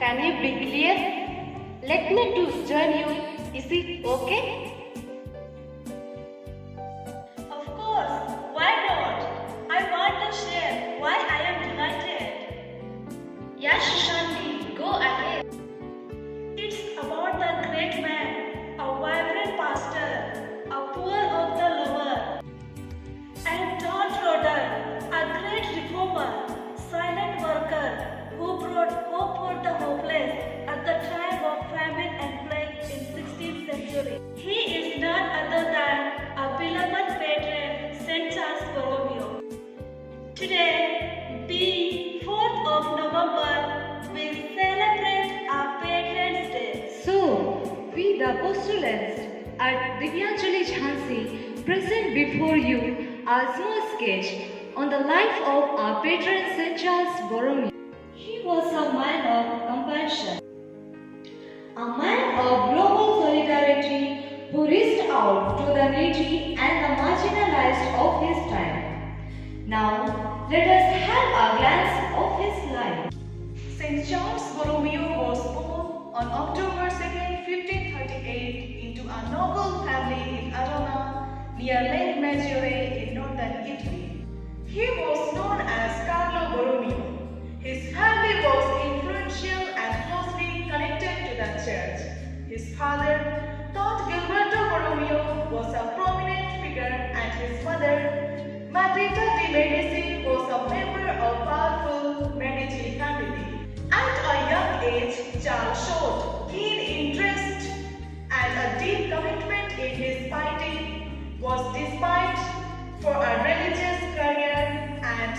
can you be clear? Let me to join you. Is it okay? Of course, why not? I want to share why I am delighted. Yes, Shanti, go ahead. It's about the great man, a vibrant pastor, a poor of the lover, and John Roder, a great reformer, silent worker who brought hope for the hopeless at the time of famine and plague in 16th century. He is none other than a beloved patron, Saint Charles Borromeo. Today, the 4th of November, we celebrate our Patron's Day. So, we the Pastoralists at Divyanjali Jhansi present before you a small sketch on the life of our patron Saint Charles Borromeo. He was a man of compassion, a man of global solidarity who reached out to the needy and the marginalized of his time. Now, let us have a glance of his life. Saint Charles Borromeo was born on October 2nd, 1538 into a noble family in Arona near Lake Maggiore in northern Italy. He was known as Carlo Borromeo. His family was influential and closely connected to the church. His father, Count Gilberto Borromeo, was a prominent figure and his mother, Margherita di Medici, was a member of powerful Medici family. At a young age, Charles showed keen interest and a deep commitment in his piety was despite for a religious career and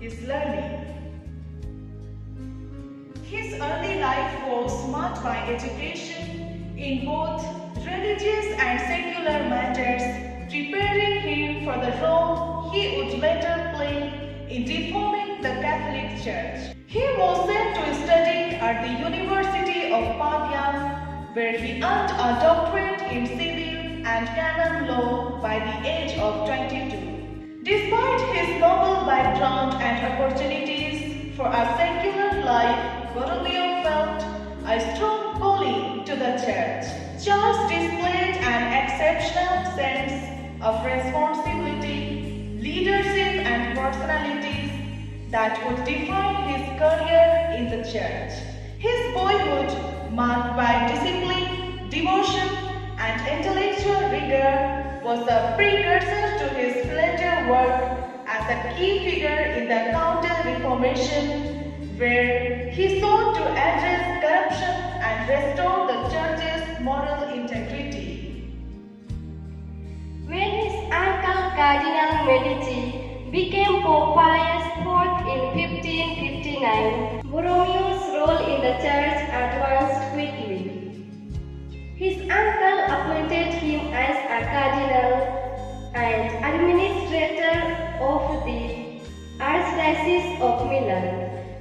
his learning. His early life was marked by education in both religious and secular matters, preparing him for the role he would later play in reforming the Catholic Church. He was sent to study at the University of Pavia, where he earned a doctorate in civil and canon law by the age of 22. Despite his noble background and opportunities for a secular life, Borromeo felt a strong calling to the church. Charles displayed an exceptional sense of responsibility, leadership and personalities that would define his career in the church. His boyhood, marked by discipline, devotion and intellectual rigor, was a precursor to his later work as a key figure in the Counter-Reformation, where he sought to address corruption and restore the church's moral integrity. When his uncle Cardinal Medici became Pope Pius IV in 1559, Borromeo's role in the church advanced quickly. His uncle appointed him as a cardinal and administrator of the Archdiocese of Milan,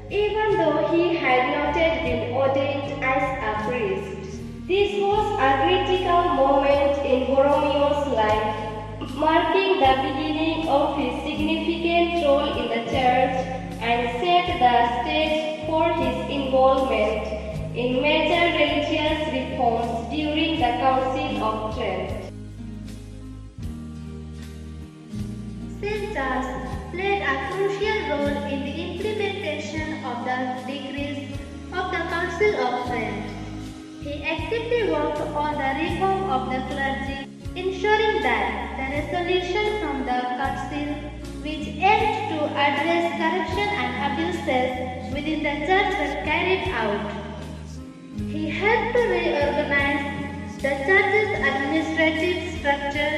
even though he had not yet been ordained as a priest. This was a critical moment in Borromeo's life, marking the beginning of his significant role in the church and set the stage for his involvement in major religious reforms during the Council of Trent. Saint Charles played a crucial role in the implementation of the decrees of the Council of Trent. He actively worked on the reform of the clergy, ensuring that the resolution from the Council, which aimed to address corruption and abuses within the church, were carried out. He helped to reorganize the church's administrative structure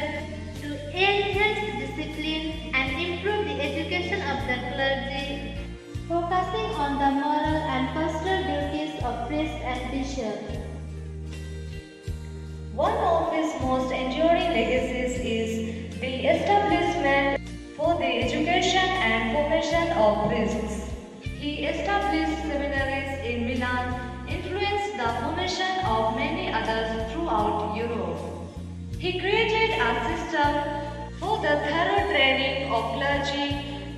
to enhance discipline and improve the education of the clergy, focusing on the moral and pastoral duties of priest and bishop. One of his most enduring legacies is the establishment for the education and formation of priests. He established seminaries in Milan, influenced the formation of many others throughout Europe. He created a system for the thorough training of clergy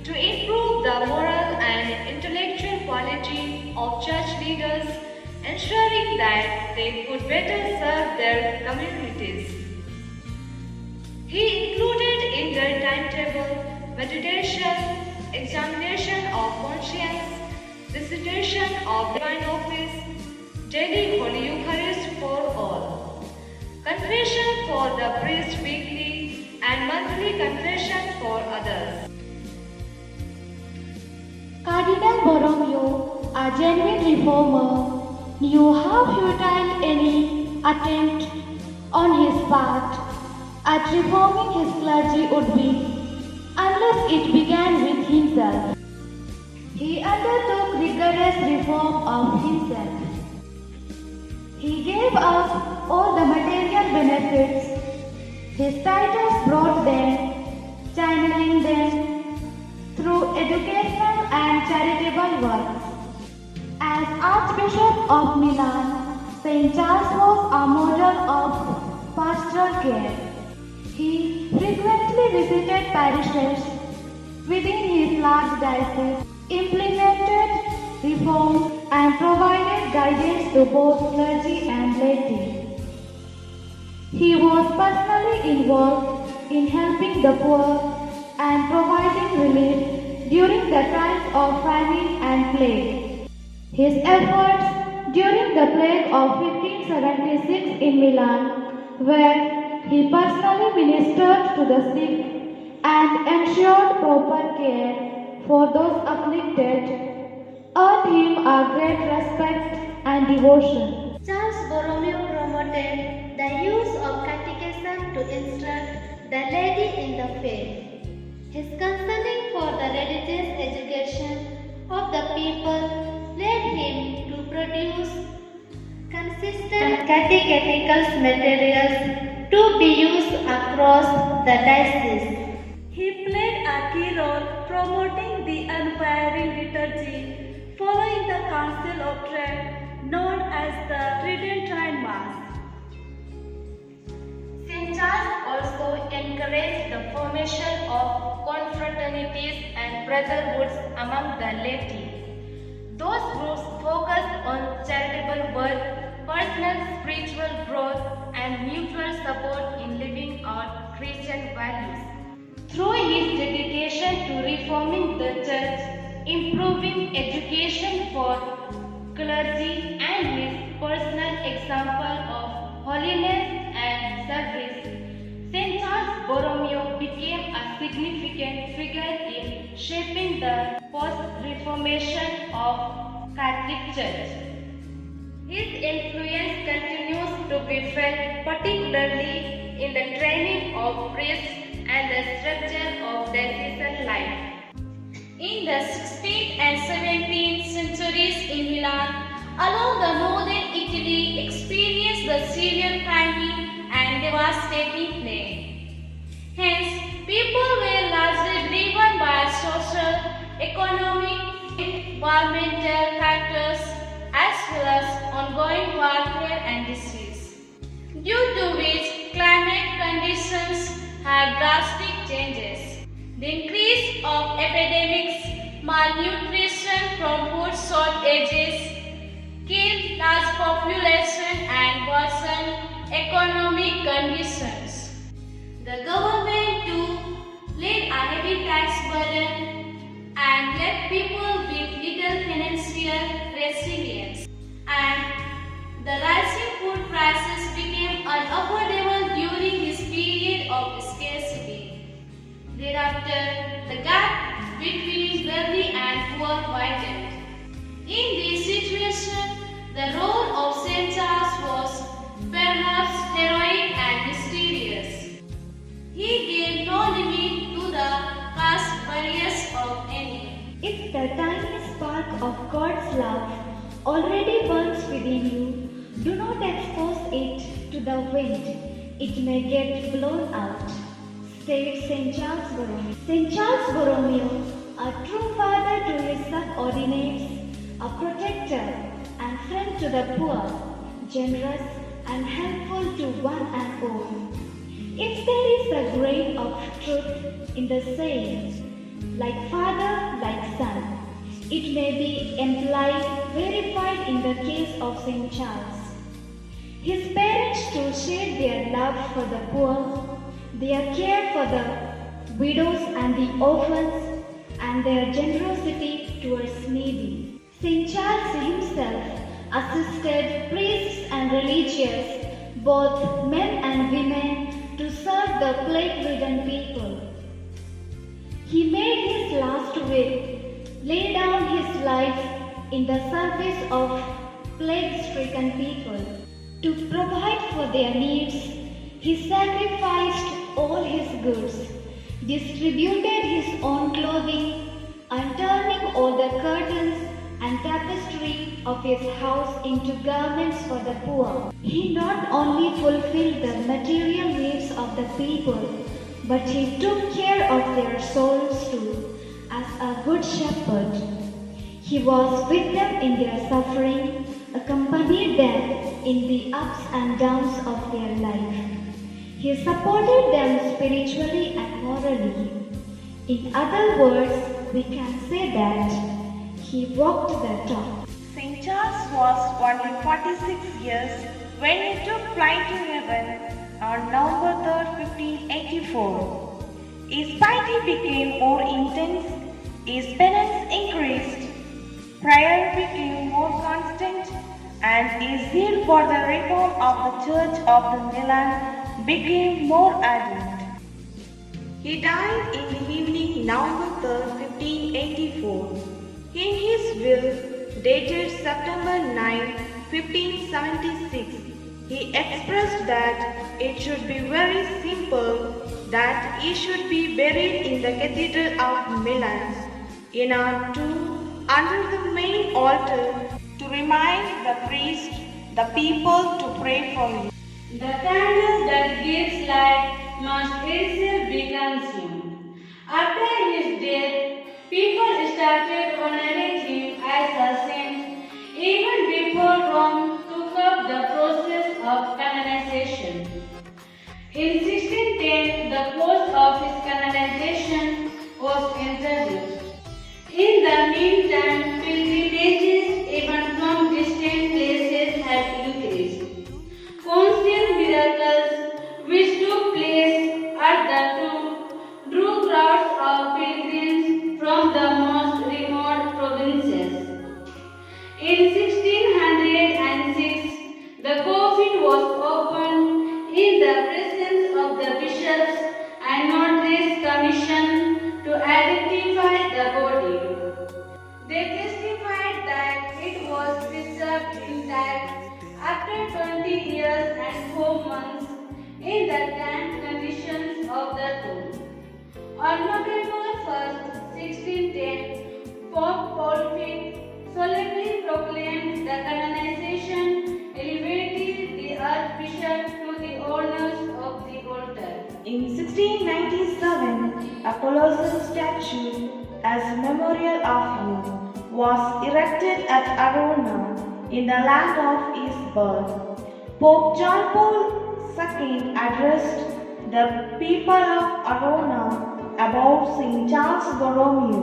to improve the moral and intellectual quality of church leaders ensuring that they could better serve their communities. He included in their timetable meditation, examination of conscience, recitation of divine office, daily Holy Eucharist for all, confession for the priest weekly, and monthly confession for others. Cardinal Borromeo, a genuine reformer, knew how futile any attempt on his part at reforming his clergy would be unless it began with himself. He undertook rigorous reform of himself. He gave up all the material benefits his titles brought them, channeling them through educational and charitable works. As Archbishop of Milan, St. Charles was a model of pastoral care. He frequently visited parishes within his large diocese, implemented reforms, and provided guidance to both clergy and laity. He was personally involved in helping the poor and providing relief during the times of famine and plague. His efforts during the plague of 1576 in Milan, where he personally ministered to the sick and ensured proper care for those afflicted, earned him a great respect and devotion. Charles Borromeo promoted the use of catechism to instruct the laity in the faith. His concern for the religious education of the people led him to produce consistent catechetical materials to be used across the diocese. He played a key role promoting the unwavering liturgy following the Council of Trent, known as the Tridentine Mass. St. Charles also encouraged the formation of confraternities and brotherhoods among the laity. Those groups focused on charitable work, personal spiritual growth, and mutual support in living out Christian values. Through his dedication to reforming the church, improving education for clergy, and his personal example of holiness and service, St. Charles Borromeo became a significant figure in shaping the post-Reformation of Catholic Church. His influence continues to be felt particularly in the training of priests and the structure of diocesan life. In the 16th and 17th centuries in Milan, along the northern Italy experienced the severe famine and devastating plague. Hence, people were largely driven by social, economic, environmental factors as well as ongoing warfare and disease, due to which climate conditions had drastic changes. The increase of epidemics, malnutrition from food shortages, killed large population and worsened economic conditions. The government too laid a heavy tax burden and left people with little financial resilience. And the rising food prices became unaffordable during this period of scarcity. Thereafter, the gap between wealthy and poor widened. In this situation, the role of St. Charles was perhaps heroic and mysterious. He gave no limit to the caste barriers of any. If the tiny spark of God's love already burns within you, do not expose it to the wind. It may get blown out, said St. Charles Borromeo. St. Charles Borromeo, a true father to his subordinates, a protector and friend to the poor, generous and helpful to one and all. If there is a grain of truth in the saying, like father, like son, It may be implied, verified in the case of St. Charles. His parents too shared their love for the poor, their care for the widows and the orphans, and their generosity towards needy. St. Charles himself assisted priests and religious, both men and women, to serve the plague-ridden people. He made his last will, lay down his life in the service of plague-stricken people. To provide for their needs, he sacrificed all his goods, distributed his own clothing, and turning all the curtains and tapestry of his house into garments for the poor. He not only fulfilled the material needs of the people, but he took care of their souls too, as a good shepherd. He was with them in their suffering, accompanied them in the ups and downs of their life. He supported them spiritually and morally. In other words, we can say that he walked the talk. St. Charles was only 46 years when he took flight to heaven on November 3, 1584. His piety became more intense, his penance increased, prayer became more constant, and his zeal for the reform of the Church of the Milan became more ardent. He died in the evening November 3, 1584. In his will, dated September 9, 1576, he expressed that it should be very simple, that he should be buried in the Cathedral of Milan, in a tomb under the main altar, to remind the priest, the people to pray for him. The candle that gives light must itself be consumed. After his death, people started honoring him as a saint, even before Rome took up the process of canonization. In 1610, the post of his canonization was introduced. In the meantime, pilgrimages even from distant places had increased. Constant miracles which took place at the tomb drew crowds of pilgrims from the most remote provinces. In 1606, the coffin was opened in the presence of the bishops and notaries commissioned to identify the body. They testified that it was preserved intact after 20 years and 4 months in the damp conditions of the tomb. On November 1st, 1610, Pope Paul V solemnly proclaimed the canonization, elevating the Archbishop to the honors of the altar. In 1697, a colossal statue as a memorial of him was erected at Arona in the land of his birth. Pope John Paul II addressed the people of Arona about St. Charles Borromeo.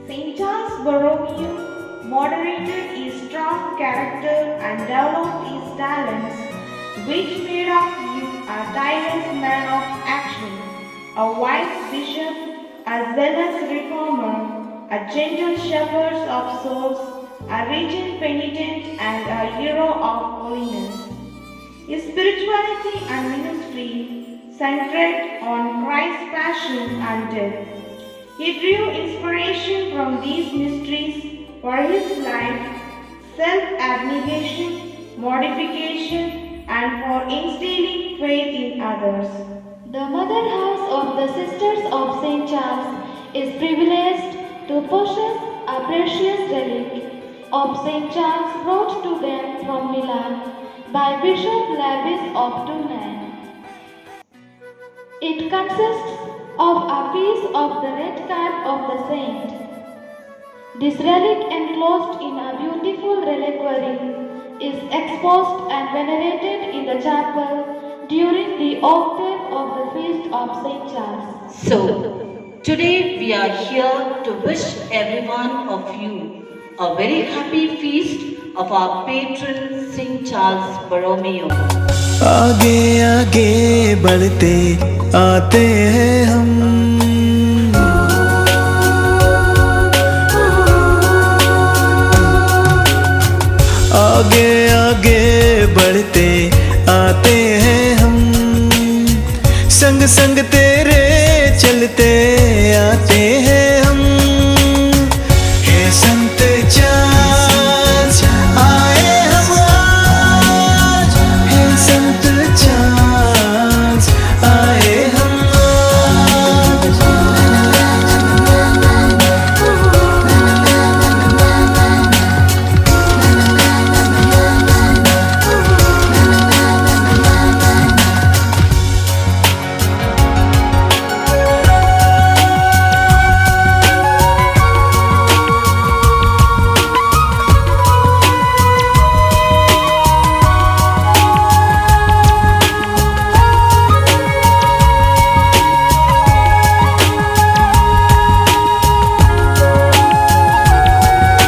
St. Charles Borromeo moderated his strong character and developed his talents, which made of him a tireless man of action, a wise bishop, a zealous reformer, a gentle shepherd of souls, a regent penitent, and a hero of holiness. His spirituality and ministry centered on Christ's passion and death. He drew inspiration from these mysteries for his life, self-abnegation, mortification, and for instilling faith in others. The mother house of the Sisters of St. Charles is privileged to possess a precious relic of St. Charles brought to them from Milan by Bishop Lavis of Turin. It consists of a piece of the red cap of the saint. This relic, enclosed in a beautiful reliquary, is exposed and venerated in the chapel during the octave of the feast of St. Charles. So, Today we are here to wish every one of you a very happy feast of our patron St. Charles Borromeo. आगे आगे बढ़ते आते हैं हम, आगे आगे बढ़ते आते हैं हम, संग संग तेरे चलते आते हैं।